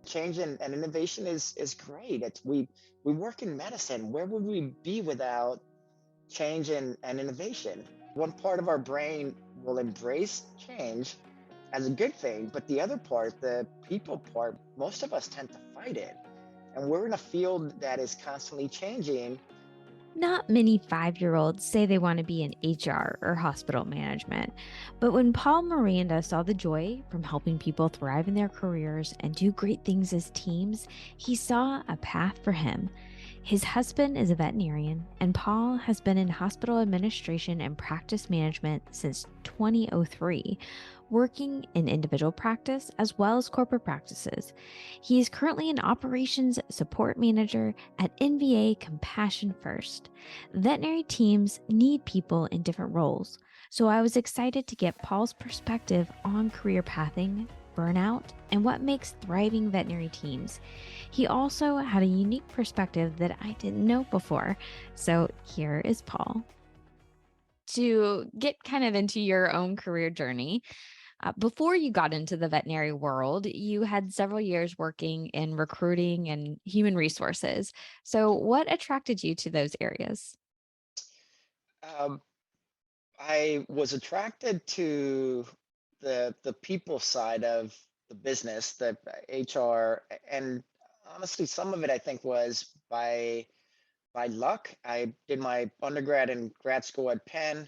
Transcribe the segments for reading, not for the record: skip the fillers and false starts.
Change and innovation is great. We work in medicine. Where would we be without change and innovation? One part of our brain will embrace change as a good thing, but the other part, the people part, most of us tend to fight it. And we're in a field that is constantly changing. Not many 5-year-olds say they want to be in HR or hospital management. But when Paul Miranda saw the joy from helping people thrive in their careers and do great things as teams, he saw a path for him. His husband is a veterinarian, and Paul has been in hospital administration and practice management since 2003, working in individual practice as well as corporate practices. He is currently an operations support manager at NVA Compassion First. Veterinary teams need people in different roles, so I was excited to get Paul's perspective on career pathing, burnout, and what makes thriving veterinary teams. He also had a unique perspective that I didn't know before. So here is Paul. To get kind of into your own career journey, before you got into the veterinary world, you had several years working in recruiting and human resources. So, what attracted you to those areas? Um, I was attracted to the people side of the business, the HR, and honestly, some of it I think was by luck. I did my undergrad and grad school at Penn,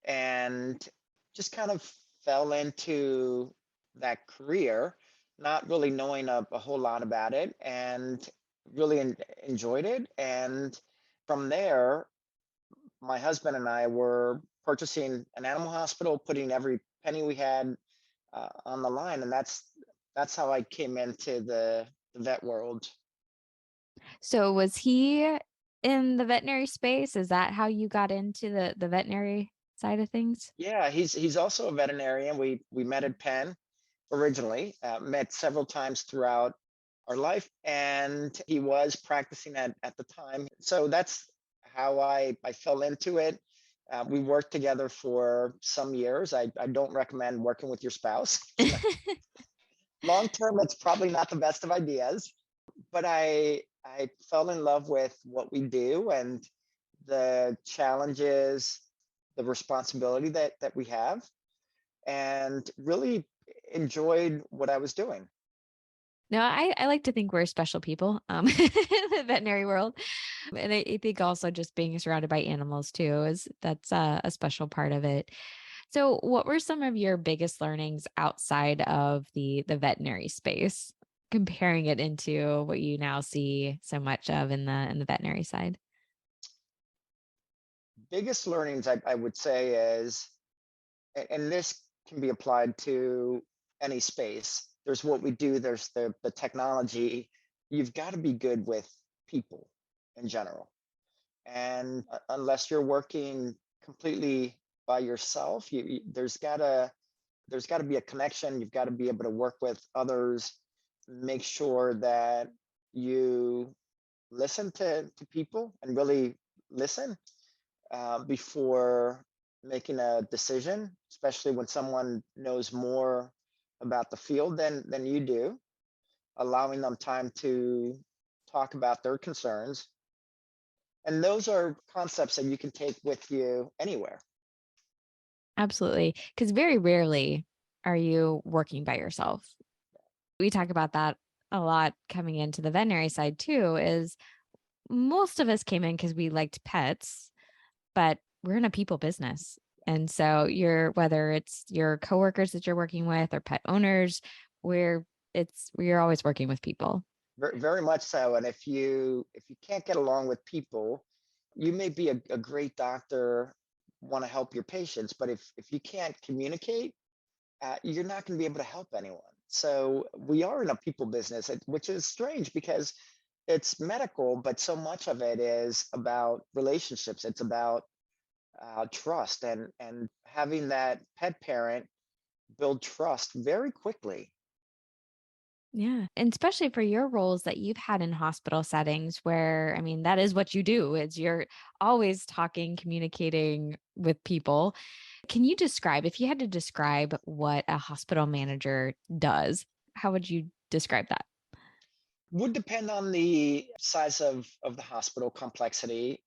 and just kind of fell into that career, not really knowing a whole lot about it, and really enjoyed it. And from there, my husband and I were purchasing an animal hospital, putting every penny we had on the line, and that's how I came into the vet world. So, was he in the veterinary space? Is that how you got into the veterinary side of things? Yeah, he's also a veterinarian. We met at Penn originally, met several times throughout our life, and he was practicing at the time. So that's how I fell into it. We worked together for some years. I don't recommend working with your spouse. Long term, it's probably not the best of ideas, but I fell in love with what we do and the challenges, the responsibility that we have, and really enjoyed what I was doing. No, I like to think we're special people in the veterinary world. And I think also just being surrounded by animals too is that's a special part of it. So what were some of your biggest learnings outside of the veterinary space, comparing it into what you now see so much of in the veterinary side? Biggest learnings I would say is, and this can be applied to any space. There's what we do. There's the technology. You've got to be good with people in general, and unless you're working completely by yourself, there's got to be a connection. You've got to be able to work with others, make sure that you listen to people and really listen before making a decision, especially when someone knows more about the field than you do, allowing them time to talk about their concerns. And those are concepts that you can take with you anywhere. Absolutely. Because very rarely are you working by yourself. We talk about that a lot coming into the veterinary side too, is most of us came in because we liked pets, but we're in a people business. And so you're whether it's your coworkers that you're working with or pet owners, we're always working with people. Very much so. And if you can't get along with people, you may be a great doctor, want to help your patients, but if you can't communicate, you're not going to be able to help anyone. So we are in a people business, which is strange because it's medical, but so much of it is about relationships. It's about trust and having that pet parent build trust very quickly. Yeah. And especially for your roles that you've had in hospital settings where, I mean, that is what you do. Is you're always talking, communicating with people. Can you describe, if you had to describe what a hospital manager does, how would you describe that? Would depend on the size of the hospital complexity.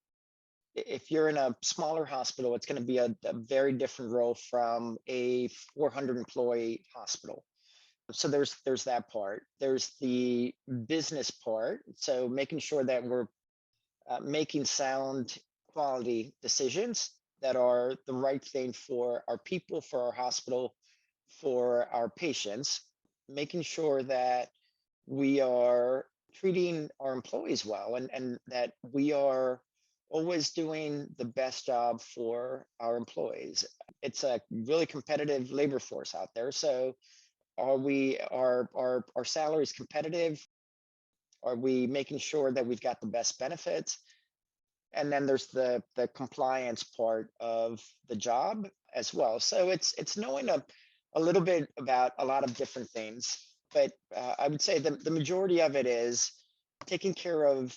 If you're in a smaller hospital, it's going to be a very different role from a 400 employee hospital. So there's that part. There's the business part. So making sure that we're making sound quality decisions that are the right thing for our people, for our hospital, for our patients, making sure that we are treating our employees well, and that we are always doing the best job for our employees. It's a really competitive labor force out there. So are our salaries competitive? Are we making sure that we've got the best benefits? And then there's the compliance part of the job as well. So it's knowing a little bit about a lot of different things, but I would say the majority of it is taking care of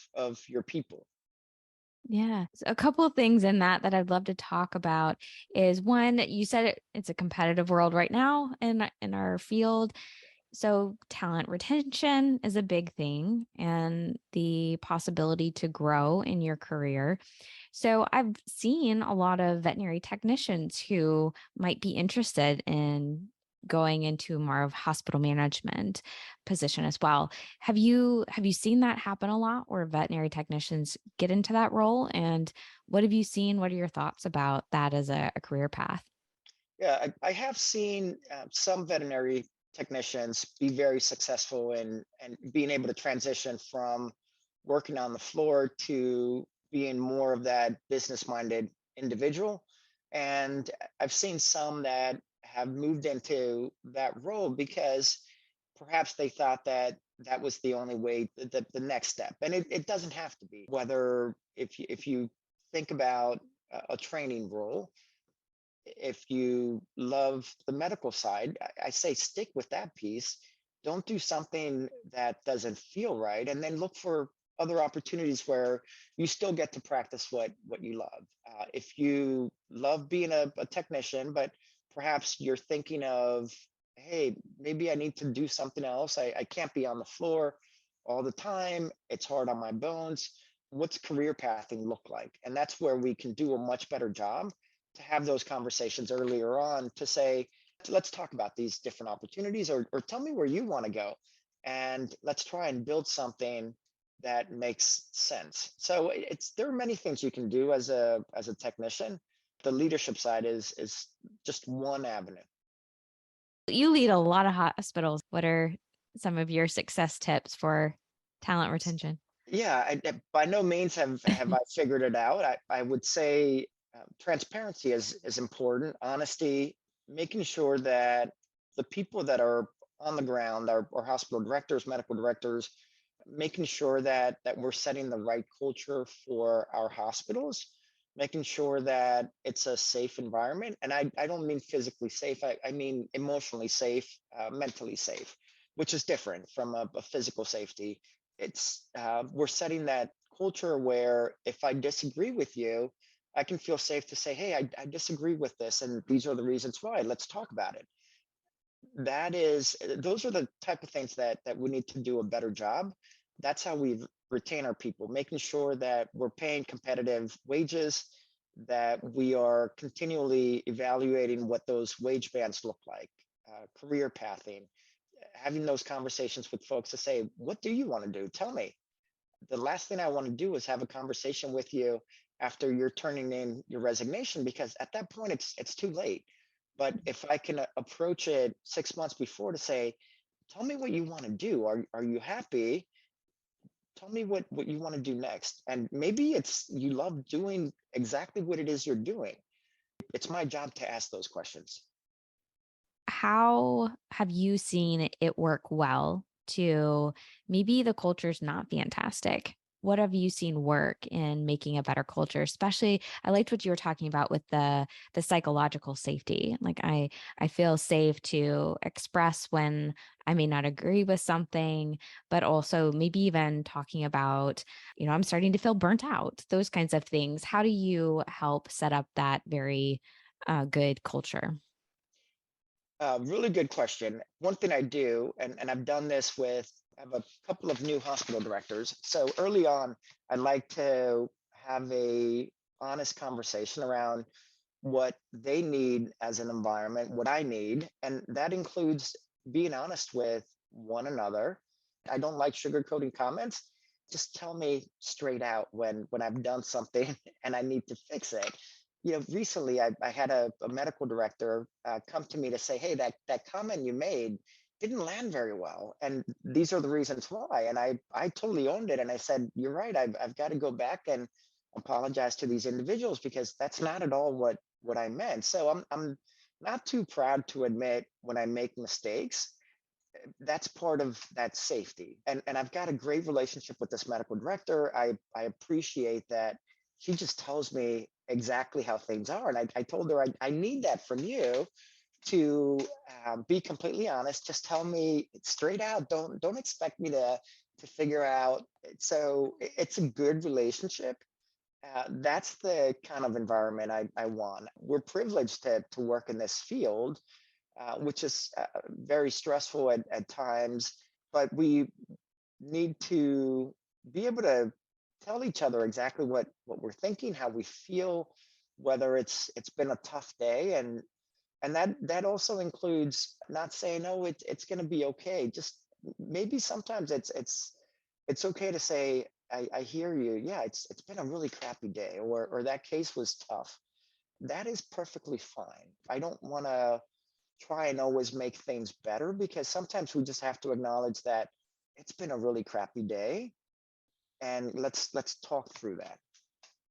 your people. Yeah. So a couple of things in that I'd love to talk about is one, you said it's a competitive world right now in our field. So talent retention is a big thing and the possibility to grow in your career. So I've seen a lot of veterinary technicians who might be interested in going into more of hospital management position as well. Have you seen that happen a lot where veterinary technicians get into that role? And what have you seen? What are your thoughts about that as a career path? Yeah, I have seen some veterinary technicians be very successful in and being able to transition from working on the floor to being more of that business-minded individual. And I've seen some that have moved into that role because perhaps they thought that that was the only way, the next step. And it doesn't have to be. Whether if you think about a training role, if you love the medical side, I say stick with that piece. Don't do something that doesn't feel right, and then look for other opportunities where you still get to practice what you love. If you love being a technician, but perhaps you're thinking of, hey, maybe I need to do something else. I can't be on the floor all the time. It's hard on my bones. What's career pathing look like? And that's where we can do a much better job to have those conversations earlier on to say, let's talk about these different opportunities, or tell me where you want to go. And let's try and build something that makes sense. So it's there are many things you can do as a technician. The leadership side is just one avenue. You lead a lot of hospitals. What are some of your success tips for talent retention? Yeah, by no means have I figured it out. I would say transparency is important. Honesty, making sure that the people that are on the ground, our hospital directors, medical directors, making sure that we're setting the right culture for our hospitals, making sure that it's a safe environment. And I don't mean physically safe. I mean emotionally safe, mentally safe, which is different from a physical safety. It's we're setting that culture where if I disagree with you, I can feel safe to say, hey, I disagree with this, and these are the reasons why. Let's talk about it. That is, those are the type of things that we need to do a better job. That's how we retain our people, making sure that we're paying competitive wages, that we are continually evaluating what those wage bands look like, career pathing, having those conversations with folks to say, what do you want to do? Tell me. The last thing I want to do is have a conversation with you after you're turning in your resignation, because at that point it's too late. But if I can approach it 6 months before to say, tell me what you want to do. Are you happy? Tell me what you want to do next. And maybe it's you love doing exactly what it is you're doing. It's my job to ask those questions. How have you seen it work well to maybe the culture's not fantastic? What have you seen work in making a better culture? Especially, I liked what you were talking about with the psychological safety. Like I feel safe to express when I may not agree with something, but also maybe even talking about, I'm starting to feel burnt out, those kinds of things. How do you help set up that very good culture? Really good question. One thing I do, and I've done this with I have a couple of new hospital directors. So early on, I'd like to have a honest conversation around what they need as an environment, what I need, and that includes being honest with one another. I don't like sugarcoating comments. Just tell me straight out when I've done something and I need to fix it. Recently I had a medical director come to me to say, "Hey, that comment you made didn't land very well, and these are the reasons why." And I totally owned it, and I said, "You're right. I've got to go back and apologize to these individuals because that's not at all what I meant." So I'm not too proud to admit when I make mistakes. That's part of that safety. And I've got a great relationship with this medical director. I appreciate that she just tells me exactly how things are. And I told her I need that from you to be completely honest. Just tell me straight out. Don't expect me to figure out. So it's a good relationship. That's the kind of environment I want. We're privileged to work in this field, which is very stressful at times, but we need to be able to tell each other exactly what we're thinking, how we feel, whether it's been a tough day, and that also includes not saying, "Oh, it's going to be okay." Just maybe sometimes it's okay to say, I hear you. Yeah, it's been a really crappy day, or that case was tough. That is perfectly fine. I don't want to try and always make things better because sometimes we just have to acknowledge that it's been a really crappy day, and let's talk through that.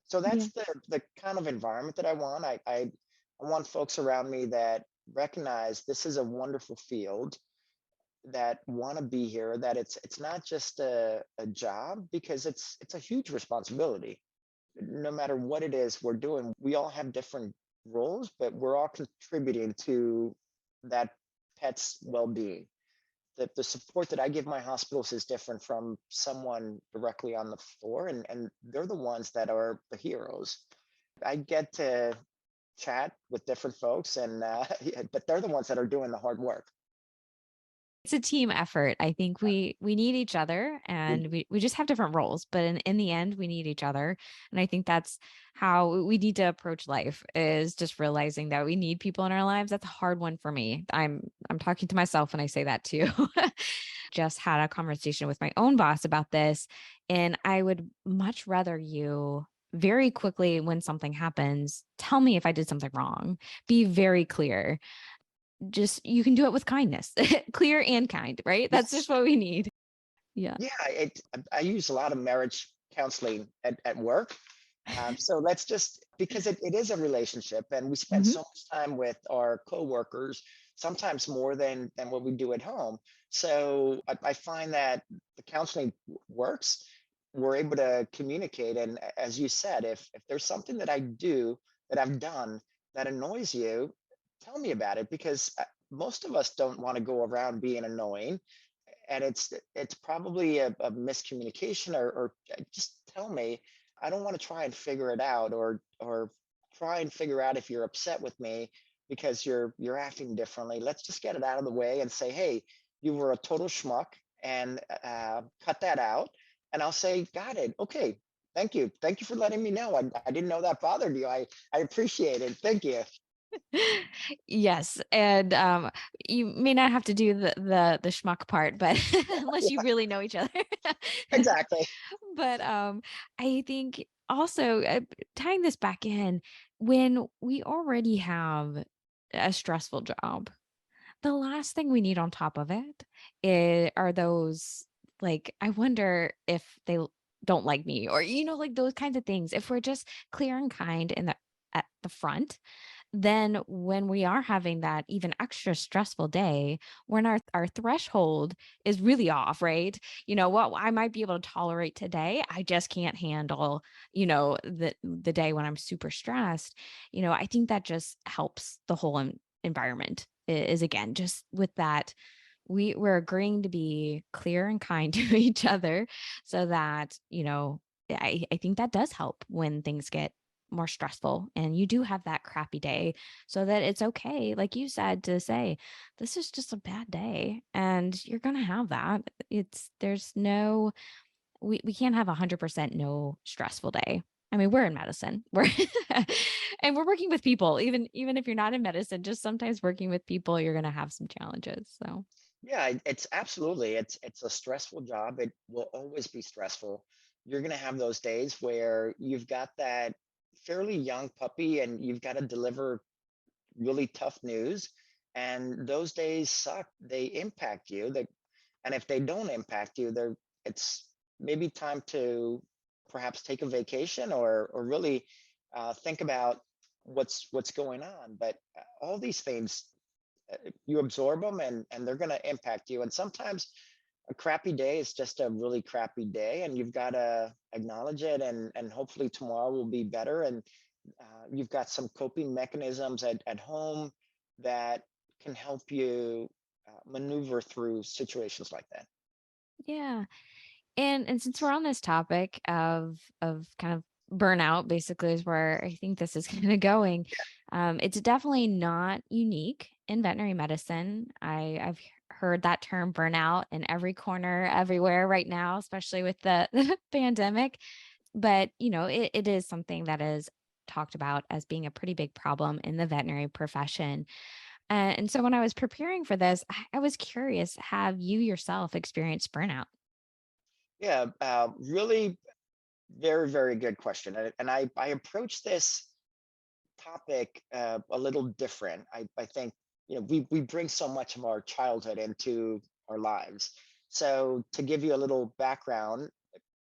So Yeah. that's the kind of environment that I want. I want folks around me that recognize this is a wonderful field, that want to be here, that it's not just a job, because it's a huge responsibility. No matter what it is we're doing, we all have different roles, but we're all contributing to that pet's well-being. The support that I give my hospitals is different from someone directly on the floor, and they're the ones that are the heroes. I get to chat with different folks, and but they're the ones that are doing the hard work. It's a team effort. I think Uh, we need each other We and we just have different roles, but in the end we need each other. And I think that's how we need to approach life is just realizing that we need people in our lives. That's a hard one for me. I'm talking to myself when I say that too. Just had a conversation with my own boss about this, and I would much rather you very quickly when something happens, tell me if I did something wrong. Be very clear. Just you can do it with kindness, clear and kind, right? That's just Yes. what we need. Yeah. Yeah, I use a lot of marriage counseling at work. So let's just, because it is a relationship, and we spend Mhm. so much time with our coworkers, sometimes more than what we do at home. So I find that the counseling works. We're able to communicate, and as you said, if there's something that I do, that I've done, that annoys you, tell me about it, because most of us don't want to go around being annoying, and it's probably a miscommunication, or just tell me. I don't want to try and figure it out, or try and figure out if you're upset with me because you're acting differently. Let's just get it out of the way and say, "Hey, you were a total schmuck," and cut that out. And I'll say, "Got it. Okay, thank you for letting me know. I didn't know that bothered you. I appreciate it. Thank you." Yes, and, you may not have to do the schmuck part, but unless you Yeah, really know each other. exactly. But, I think also, tying this back in, when we already have a stressful job, the last thing we need on top of it are those, like, I wonder if they don't like me, or, like, those kinds of things. If we're just clear and kind at the front, then when we are having that even extra stressful day, when our threshold is really off, right? What I might be able to tolerate today, I just can't handle, the day when I'm super stressed. I think that just helps the whole environment is again just with that we're agreeing to be clear and kind to each other so that, I think that does help when things get more stressful and you do have that crappy day, so that it's okay, like you said, to say, this is just a bad day. And you're going to have that. There's no, we can't have 100% no stressful day. I mean, we're in medicine. We're and we're working with people. Even if you're not in medicine, just sometimes working with people, you're going to have some challenges. So, Yeah, it's absolutely, it's a stressful job. It will always be stressful. You're gonna have those days where you've got that fairly young puppy and you've got to deliver really tough news, and those days suck. They impact you. And if they don't impact you, it's maybe time to perhaps take a vacation or really think about what's going on. But all these things, you absorb them and they're going to impact you. And sometimes a crappy day is just a really crappy day, and you've got to acknowledge it, and hopefully tomorrow will be better. And you've got some coping mechanisms at home that can help you maneuver through situations like that. yeah. And since we're on this topic of kind of burnout, basically is where I think this is kind of going. It's definitely not unique in veterinary medicine. I've heard that term burnout in every corner, everywhere right now, especially with the, the pandemic. But it is something that is talked about as being a pretty big problem in the veterinary profession. And so when I was preparing for this, I was curious, have you yourself experienced burnout? Yeah, really very, very good question. And I approach this topic a little different. I think we bring so much of our childhood into our lives. So to give you a little background,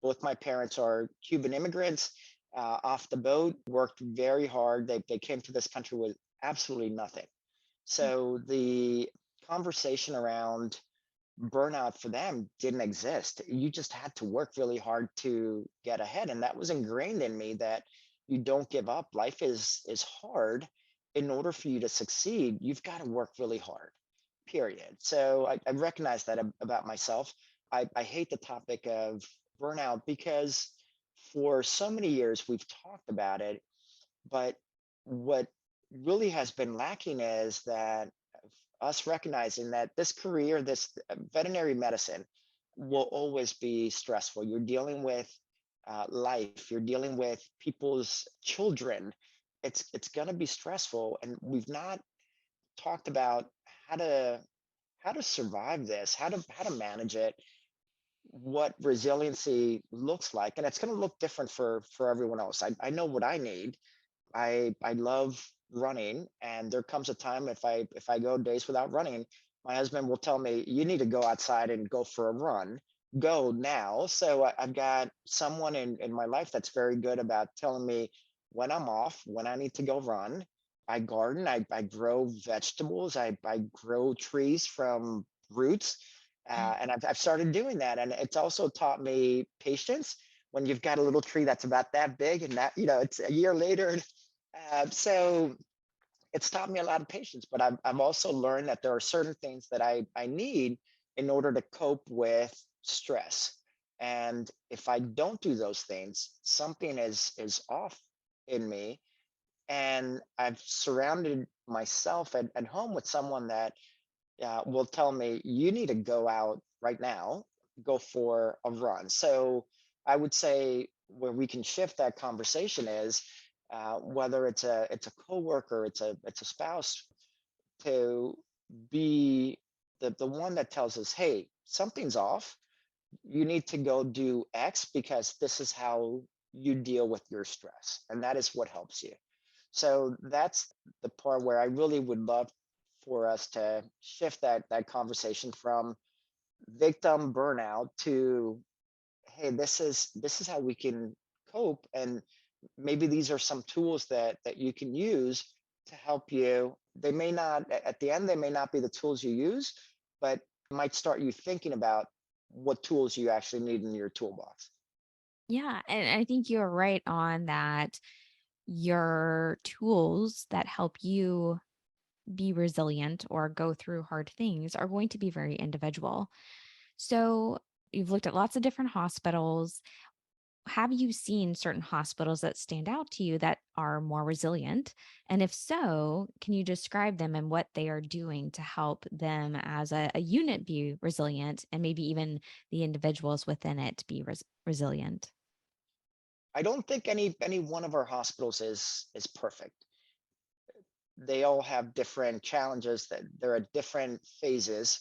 both my parents are Cuban immigrants, off the boat, worked very hard. They came to this country with absolutely nothing. So the conversation around burnout for them didn't exist. You just had to work really hard to get ahead. And that was ingrained in me, that you don't give up. Life is hard. In order for you to succeed, you've got to work really hard, period. So I recognize that about myself. I hate the topic of burnout because for so many years we've talked about it, but what really has been lacking is that us recognizing that this career, this veterinary medicine, will always be stressful. You're dealing with life. You're dealing with people's children. It's going to be stressful, and we've not talked about how to how to survive this, how to manage it, what resiliency looks like, and it's going to look different for everyone else. I know what I need. I love running, and there comes a time if I go days without running, my husband will tell me, "You need to go outside and go for a run. Go now." So I've got someone in my life that's very good about telling me when I'm off, when I need to go run. I garden. I grow vegetables. I grow trees from roots, and I've started doing that, and it's also taught me patience. When you've got a little tree that's about that big, and that it's a year later, so it's taught me a lot of patience, but I've also learned that there are certain things that I need in order to cope with stress. And if I don't do those things, something is off in me. And I've surrounded myself at home with someone that will tell me, you need to go out right now, go for a run. So I would say where we can shift that conversation is whether it's a coworker, it's a spouse, to be the one that tells us, hey, something's off. You need to go do X because this is how you deal with your stress, and that is what helps you. So that's the part where I really would love for us to shift that conversation from victim burnout to, hey, this is how we can cope, and maybe these are some tools that you can use to help you. They may not, at the end, they may not be the tools you use, but it might start you thinking about what tools you actually need in your toolbox. Yeah, and I think you're right on that. Your tools that help you be resilient or go through hard things are going to be very individual. So, you've looked at lots of different hospitals. have you seen certain hospitals that stand out to you that are more resilient? And if so, can you describe them and what they are doing to help them as a unit be resilient and maybe even the individuals within it be resilient? I don't think any one of our hospitals is perfect. They all have different challenges, that they're at different phases.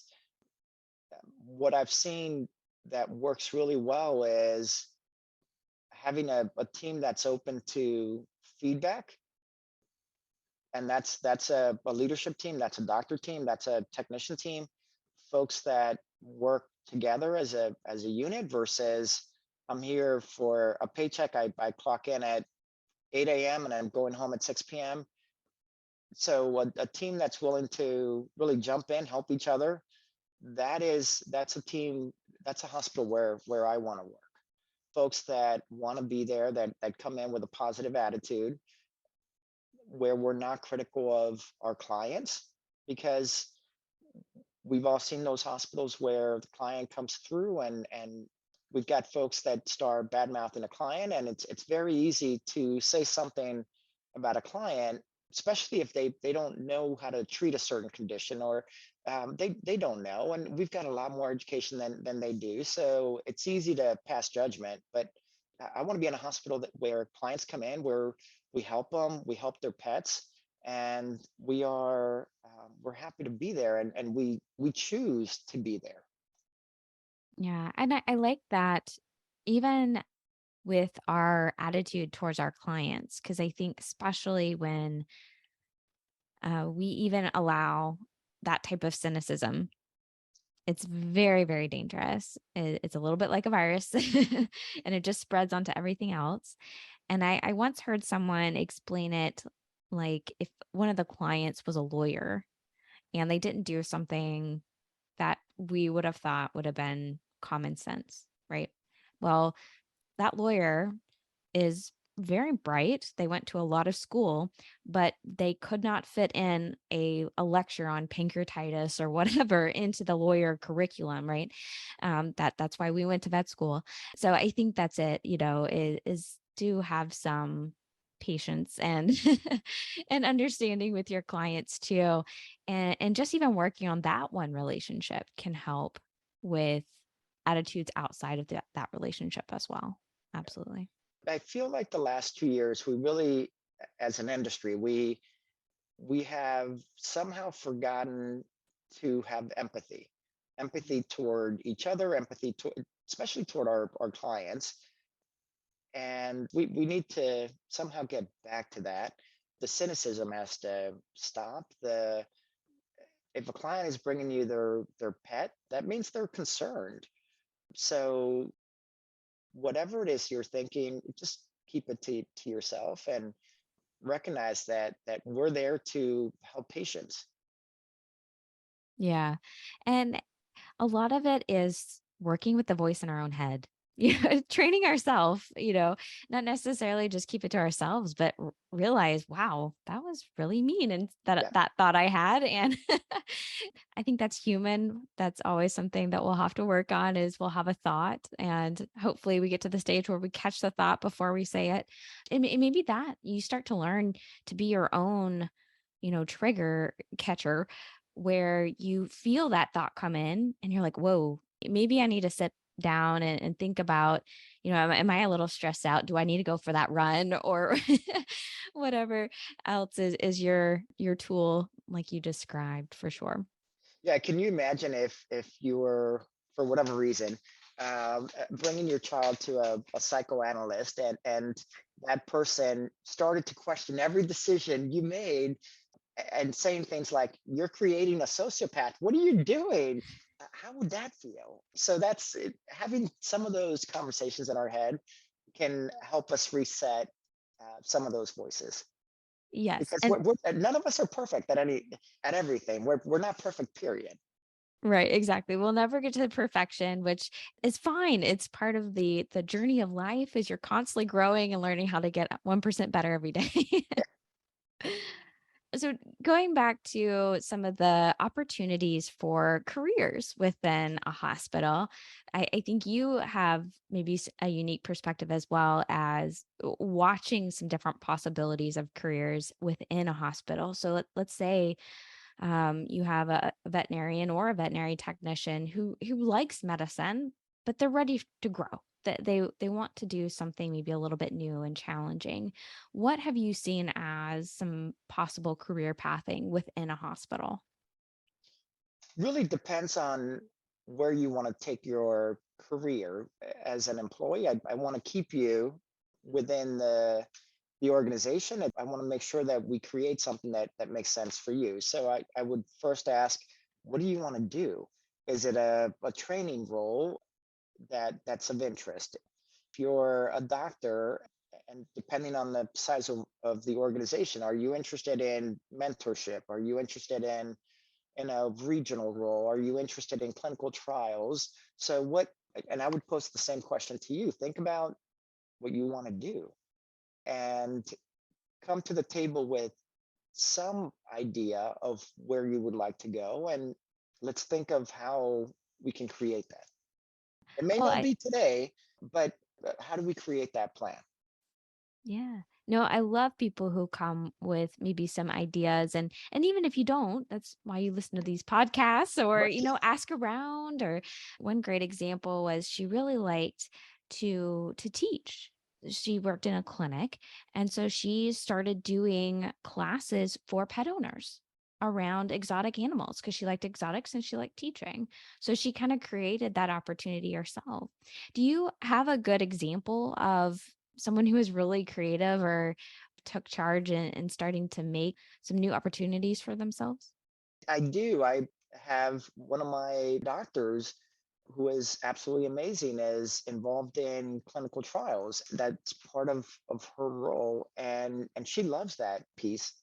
What I've seen that works really well is having a team that's open to feedback, and that's a leadership team, that's a doctor team, that's a technician team, folks that work together as a unit versus I'm here for a paycheck. I clock in at 8 a.m. and I'm going home at 6 p.m. So a team that's willing to really jump in, help each other, that's a team, that's a hospital where I want to work. Folks that want to be there, that come in with a positive attitude, where we're not critical of our clients, because we've all seen those hospitals where the client comes through and we've got folks that start bad mouthing a client, and it's very easy to say something about a client, especially if they don't know how to treat a certain condition, or they don't know, and we've got a lot more education than they do, so it's easy to pass judgment. But I want to be in a hospital where clients come in, where we help them, we help their pets, and we're happy to be there, and we choose to be there. Yeah. And I like that even with our attitude towards our clients, because I think, especially when we even allow that type of cynicism, it's very, very dangerous. It's a little bit like a virus and it just spreads onto everything else. And I once heard someone explain it like if one of the clients was a lawyer and they didn't do something that we would have thought would have been common sense, right? Well, that lawyer is very bright. They went to a lot of school, but they could not fit in a lecture on pancreatitis or whatever into the lawyer curriculum, right? That's why we went to vet school. So I think that's it, is to have some patience and and understanding with your clients too. And just even working on that one relationship can help with attitudes outside of that relationship as well. Absolutely. I feel like the last 2 years, we really, as an industry, we have somehow forgotten to have empathy, empathy toward each other, empathy to, especially toward our clients, and we need to somehow get back to that. The cynicism has to stop. The If a client is bringing you their pet, that means they're concerned. So whatever it is you're thinking, just keep it to yourself, and recognize that we're there to help patients. Yeah. And a lot of it is working with the voice in our own head. Yeah, training ourselves, not necessarily just keep it to ourselves, but realize, wow, that was really mean. And that Yeah. that thought I had. And I think that's human. That's always something that we'll have to work on is we'll have a thought. And hopefully we get to the stage where we catch the thought before we say it. It may be that you start to learn to be your own, trigger catcher where you feel that thought come in and you're like, whoa, maybe I need to sit down and think about, am I a little stressed out? Do I need to go for that run or whatever else is your tool like you described for sure. Yeah, can you imagine if you were, for whatever reason, bringing your child to a psychoanalyst, and that person started to question every decision you made, and saying things like, "You're creating a sociopath. What are you doing?" How would that feel? So that's it, having some of those conversations in our head can help us reset some of those voices, Yes. because And none of us are perfect at everything. We're not perfect. Period. right, exactly. We'll never get to perfection, which is fine. It's part of the journey of life is you're constantly growing and learning how to get 1% better every day. So, going back to some of the opportunities for careers within a hospital, I think you have maybe a unique perspective as well as watching some different possibilities of careers within a hospital. So, let's say you have a veterinarian or a veterinary technician who likes medicine, but they're ready to grow. That they want to do something maybe a little bit new and challenging. What have you seen as some possible career pathing within a hospital? Really depends on where you want to take your career as an employee. I want to keep you within the organization. I want to make sure that we create something that makes sense for you. So I would first ask, what do you want to do? Is it a training role that's of interest? If you're a doctor, and depending on the size of the organization, are you interested in mentorship? Are you interested in a regional role? Are you interested in clinical trials? So what, and I would pose the same question to you. Think about what you want to do and come to the table with some idea of where you would like to go. And let's think of how we can create that. It may Well, not be today, but how do we create that plan? yeah. No, I love people who come with maybe some ideas, and even if you don't, that's why you listen to these podcasts or, Right. ask around. Or one great example was she really liked to teach. She worked in a clinic, and so she started doing classes for pet owners around exotic animals because she liked exotics and she liked teaching. So she kind of created that opportunity herself. Do you have a good example of someone who is really creative or took charge in starting to make some new opportunities for themselves? I do. I have one of my doctors who is absolutely amazing, is involved in clinical trials. That's part of her role, and she loves that piece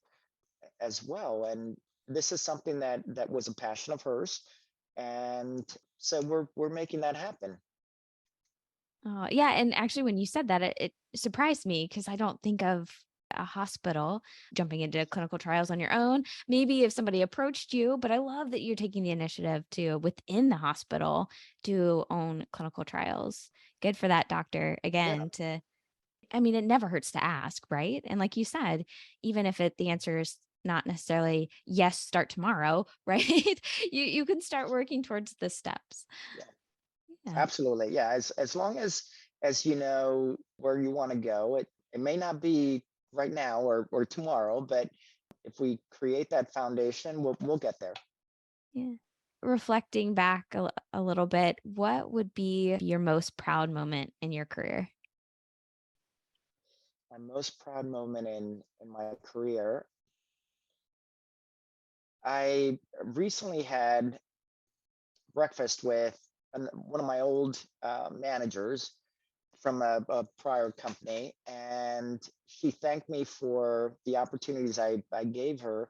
as well. And this is something that was a passion of hers, and so we're making that happen. Yeah, and actually when you said that, it surprised me because I don't think of a hospital jumping into clinical trials on your own. Maybe if somebody approached you, but I love that you're taking the initiative to within the hospital to own clinical trials. Good for that doctor Yeah, again to I mean, it never hurts to ask, right? And like you said, even if the answer is not necessarily yes, start tomorrow, right? You can start working towards the steps. yeah, Yeah. absolutely. Yeah, as long as you know where you want to go, it may not be right now or tomorrow, but if we create that foundation, we'll get there. Yeah. Reflecting back a little bit, what would be your most proud moment in your career? My most proud moment in my career, I recently had breakfast with one of my old managers from a prior company, and she thanked me for the opportunities I gave her,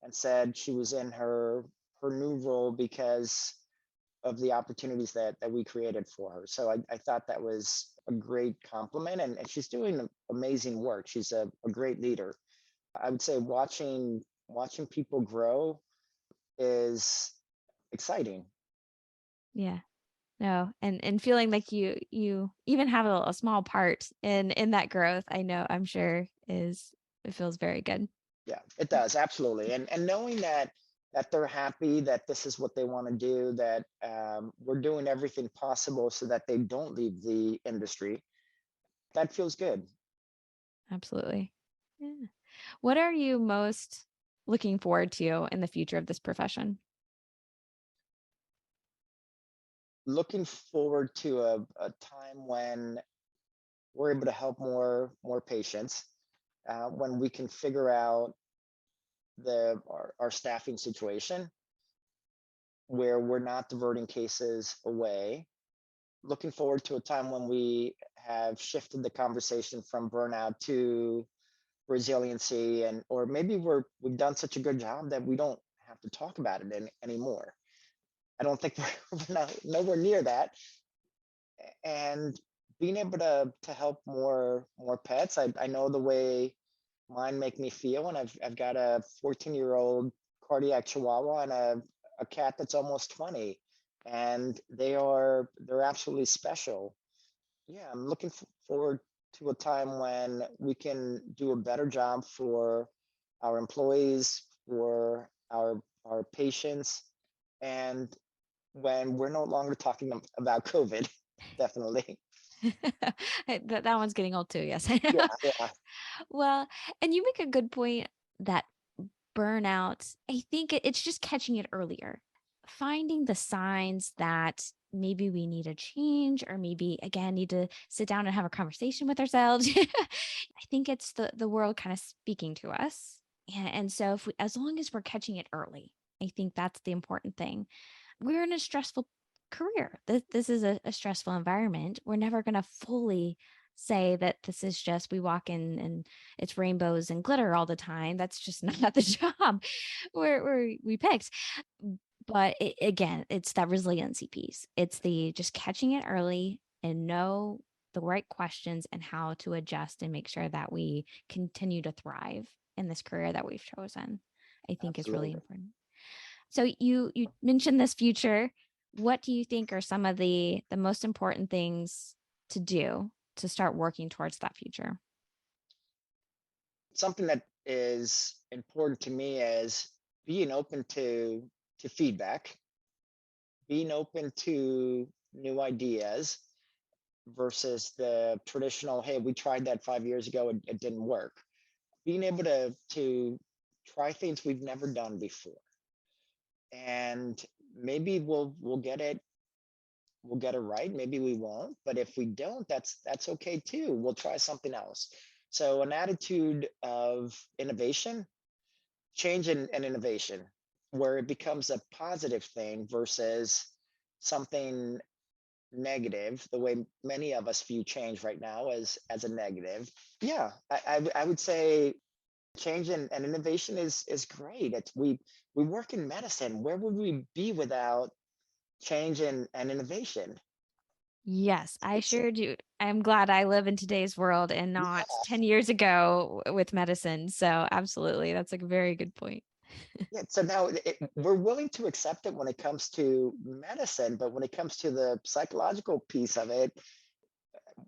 and said she was in her new role because of the opportunities that we created for her. So I thought that was a great compliment, and she's doing amazing work. She's a great leader. I would say watching people grow is exciting. Yeah. No, and feeling like you even have a small part in that growth, I know I'm sure is it feels very good. Yeah, it does, absolutely. And knowing that they're happy, that this is what they want to do, that we're doing everything possible so that they don't leave the industry, that feels good. Absolutely. Yeah. What are you most looking forward to in the future of this profession? Looking forward to a time when we're able to help more patients, when we can figure out our staffing situation where we're not diverting cases away. Looking forward to a time when we have shifted the conversation from burnout to resiliency, and or maybe we've done such a good job that we don't have to talk about it anymore. I don't think we're not, nowhere near that. And being able to help more pets. I know the way mine make me feel. And I've got a 14-year-old cardiac chihuahua and a cat that's almost 20. And they're absolutely special. Yeah, I'm looking forward to a time when we can do a better job for our employees, for our patients, and when we're no longer talking about COVID. Definitely. That one's getting old too. Yes. Yeah, yeah, Well, and you make a good point that burnout, I think it's just catching it earlier, finding the signs that maybe we need a change or maybe again need to sit down and have a conversation with ourselves. I think it's the world kind of speaking to us. And so if we, as long as we're catching it early, I think that's the important thing. We're in a stressful career. This is a stressful environment. We're never going to fully say that this is just we walk in and it's rainbows and glitter all the time. That's just not the job we picked. But again, it's that resiliency piece. It's the just catching it early and know the right questions and how to adjust and make sure that we continue to thrive in this career that we've chosen. I think is really absolutely. important. So you mentioned this future. What do you think are some of the most important things to do to start working towards that future? Something that is important to me is being open to feedback, being open to new ideas versus the traditional, hey, we tried that 5 years ago, it didn't work. Being able to try things we've never done before, and maybe we'll get it right, maybe we won't, but if we don't, that's okay too. We'll try something else. So an attitude of innovation, change, and innovation, where it becomes a positive thing versus something negative, the way many of us view change right now as a negative. Yeah, I would say change and innovation is great. It's we work in medicine. Where would we be without change and innovation? Yes, I It's sure do. I'm glad I live in today's world and not yeah, 10 years ago with medicine. So absolutely, that's a very good point. yeah. So now we're willing to accept it when it comes to medicine, but when it comes to the psychological piece of it,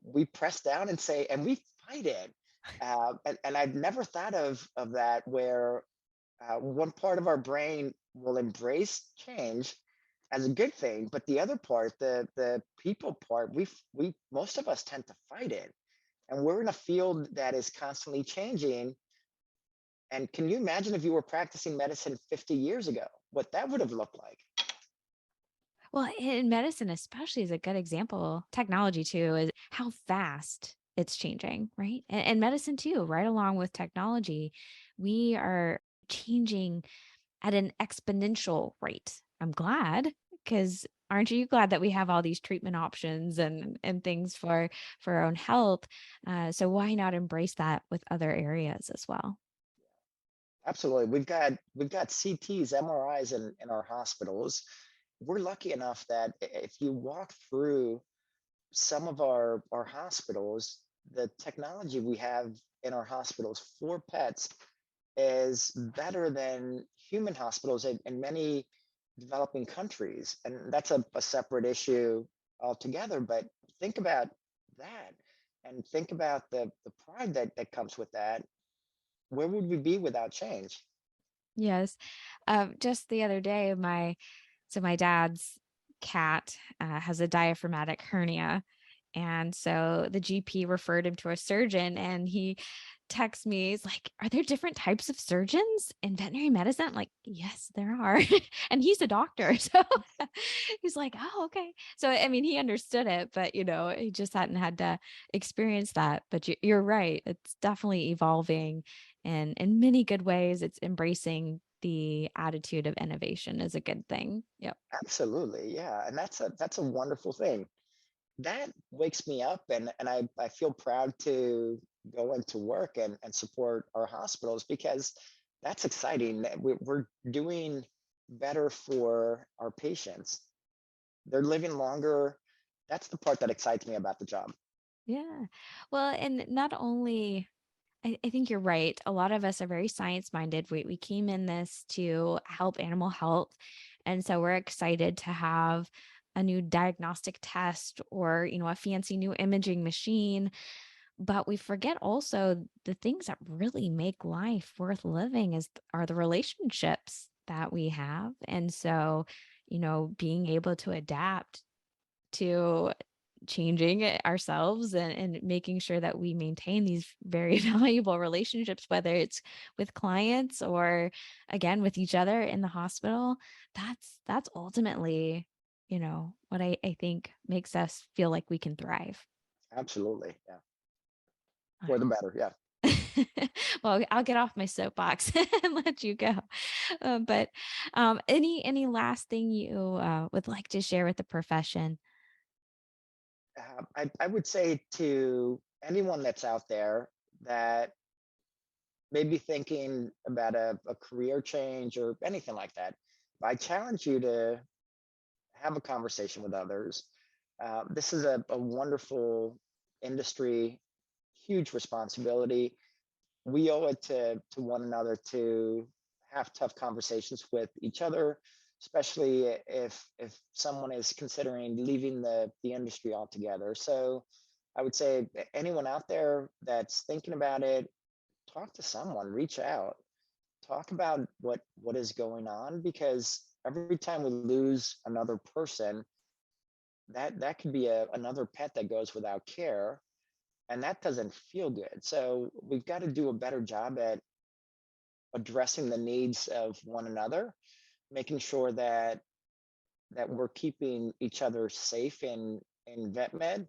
we press down and say, and we fight it. And I've never thought of that where one part of our brain will embrace change as a good thing, but the other part, the people part, we most of us tend to fight it, and we're in a field that is constantly changing. And can you imagine if you were practicing medicine 50 years ago, what that would have looked like? Well, in medicine, especially, is a good example. Technology, too, is how fast it's changing, right? And medicine, too, right along with technology, we are changing at an exponential rate. I'm glad because aren't you glad that we have all these treatment options and things for our own health? So why not embrace that with other areas as well? Absolutely. We've got CTs, MRIs in our hospitals. We're lucky enough that if you walk through some of our hospitals, the technology we have in our hospitals for pets is better than human hospitals in many developing countries. And that's a separate issue altogether. But think about that, and think about the pride that comes with that. Where would we be without change? Yes. Just the other day, my dad's cat has a diaphragmatic hernia. And so the GP referred him to a surgeon and he texts me, he's like, "Are there different types of surgeons in veterinary medicine?" I'm like, "Yes, there are." And he's a doctor. So he's like, "Oh, okay." So, I mean, he understood it, but he just hadn't had to experience that. But you're right. It's definitely evolving and in many good ways. It's embracing the attitude of innovation is a good thing. Yep. Absolutely, yeah, and that's a wonderful thing. That wakes me up, and I feel proud to go into work and support our hospitals because that's exciting. That we're doing better for our patients. They're living longer. That's the part that excites me about the job. Yeah. Well, and not only I think you're right. A lot of us are very science minded. We came in this to help animal health. And so we're excited to have a new diagnostic test or, a fancy new imaging machine. But we forget also the things that really make life worth living are the relationships that we have. And so, being able to adapt to changing ourselves and making sure that we maintain these very valuable relationships, whether it's with clients or again with each other in the hospital. That's ultimately, what I think makes us feel like we can thrive. Absolutely. Yeah. All For the better. Yeah. right. Well, I'll get off my soapbox and let you go. But any last thing you would like to share with the profession? I would say to anyone that's out there that may be thinking about a career change or anything like that, I challenge you to have a conversation with others. This is a wonderful industry, huge responsibility. We owe it to one another to have tough conversations with each other, especially if someone is considering leaving the industry altogether. So I would say anyone out there that's thinking about it, talk to someone, reach out, talk about what is going on, because every time we lose another person, that could be another pet that goes without care, and that doesn't feel good. So we've got to do a better job at addressing the needs of one another, making sure that we're keeping each other safe in vet med,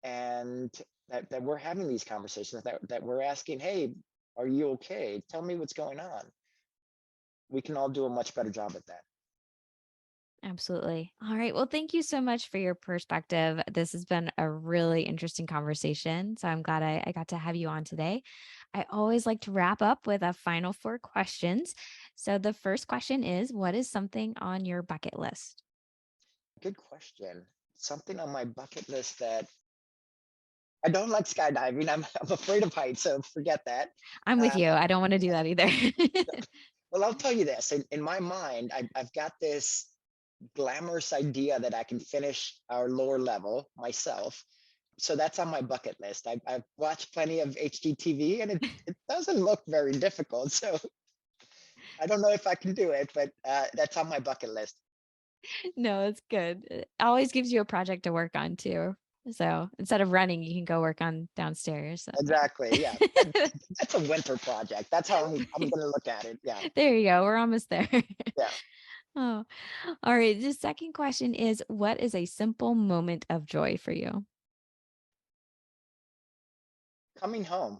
and that we're having these conversations, that we're asking, hey, are you okay? Tell me what's going on. We can all do a much better job at that. Absolutely. All right. Well, thank you so much for your perspective. This has been a really interesting conversation. So I'm glad I got to have you on today. I always like to wrap up with a final four questions. So the first question is, what is something on your bucket list? Good question. Something on my bucket list that I don't like skydiving. I'm afraid of heights, so forget that. I'm with Uh, you. I don't want to do that either. well, I'll tell you this. In my mind, I've got this glamorous idea that I can finish our lower level myself. So that's on my bucket list. I've watched plenty of HGTV, and it doesn't look very difficult. So I don't know if I can do it, but that's on my bucket list. No, it's good. It always gives you a project to work on too. So instead of running, you can go work on downstairs. So, Exactly. Yeah. yeah. That's a winter project. That's how I'm going to look at it. Yeah. There you go. We're almost there. Yeah. Oh, all right. The second question is, what is a simple moment of joy for you? Coming home.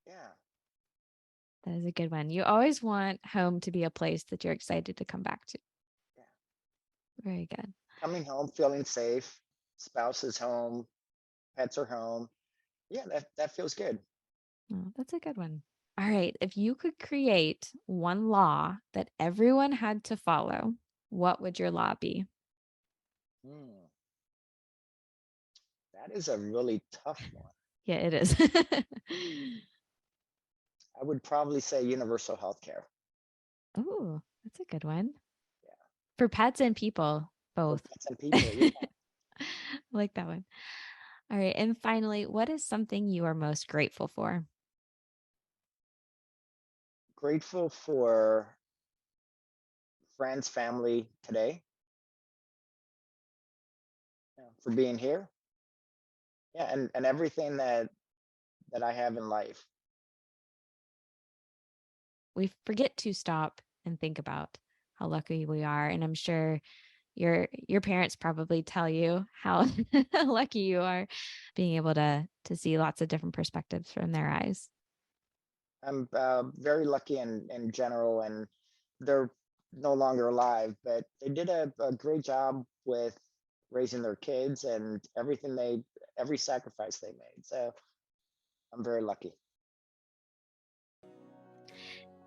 Yeah. That is a good one. You always want home to be a place that you're excited to come back to. Yeah. Very good. Coming home, feeling safe. Spouse is home. Pets are home. Yeah, that feels good. Oh, that's a good one. All right. If you could create one law that everyone had to follow, what would your law be? Hmm, that is a really tough one. Yeah, it is. I would probably say universal health care. Oh, that's a good one. Yeah. For pets and people, For both. pets and people. Yeah. I like that one. All right. And finally, what is something you are most grateful for? Grateful for friends, family today, for being here. Yeah. And everything that I have in life. We forget to stop and think about how lucky we are. And I'm sure your parents probably tell you how lucky you are being able to see lots of different perspectives from their eyes. I'm very lucky in general, and they're no longer alive, but they did a great job with raising their kids and every sacrifice they made. So I'm very lucky.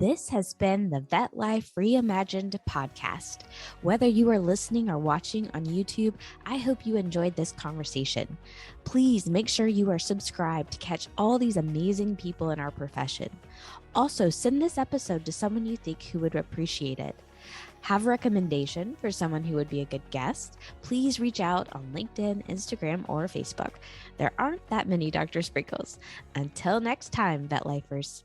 This has been the Vet Life Reimagined podcast. Whether you are listening or watching on YouTube, I hope you enjoyed this conversation. Please make sure you are subscribed to catch all these amazing people in our profession. Also, send this episode to someone you think who would appreciate it. Have a recommendation for someone who would be a good guest? Please reach out on LinkedIn, Instagram, or Facebook. There aren't that many Dr. Sprinkles. Until next time, Vet Lifers.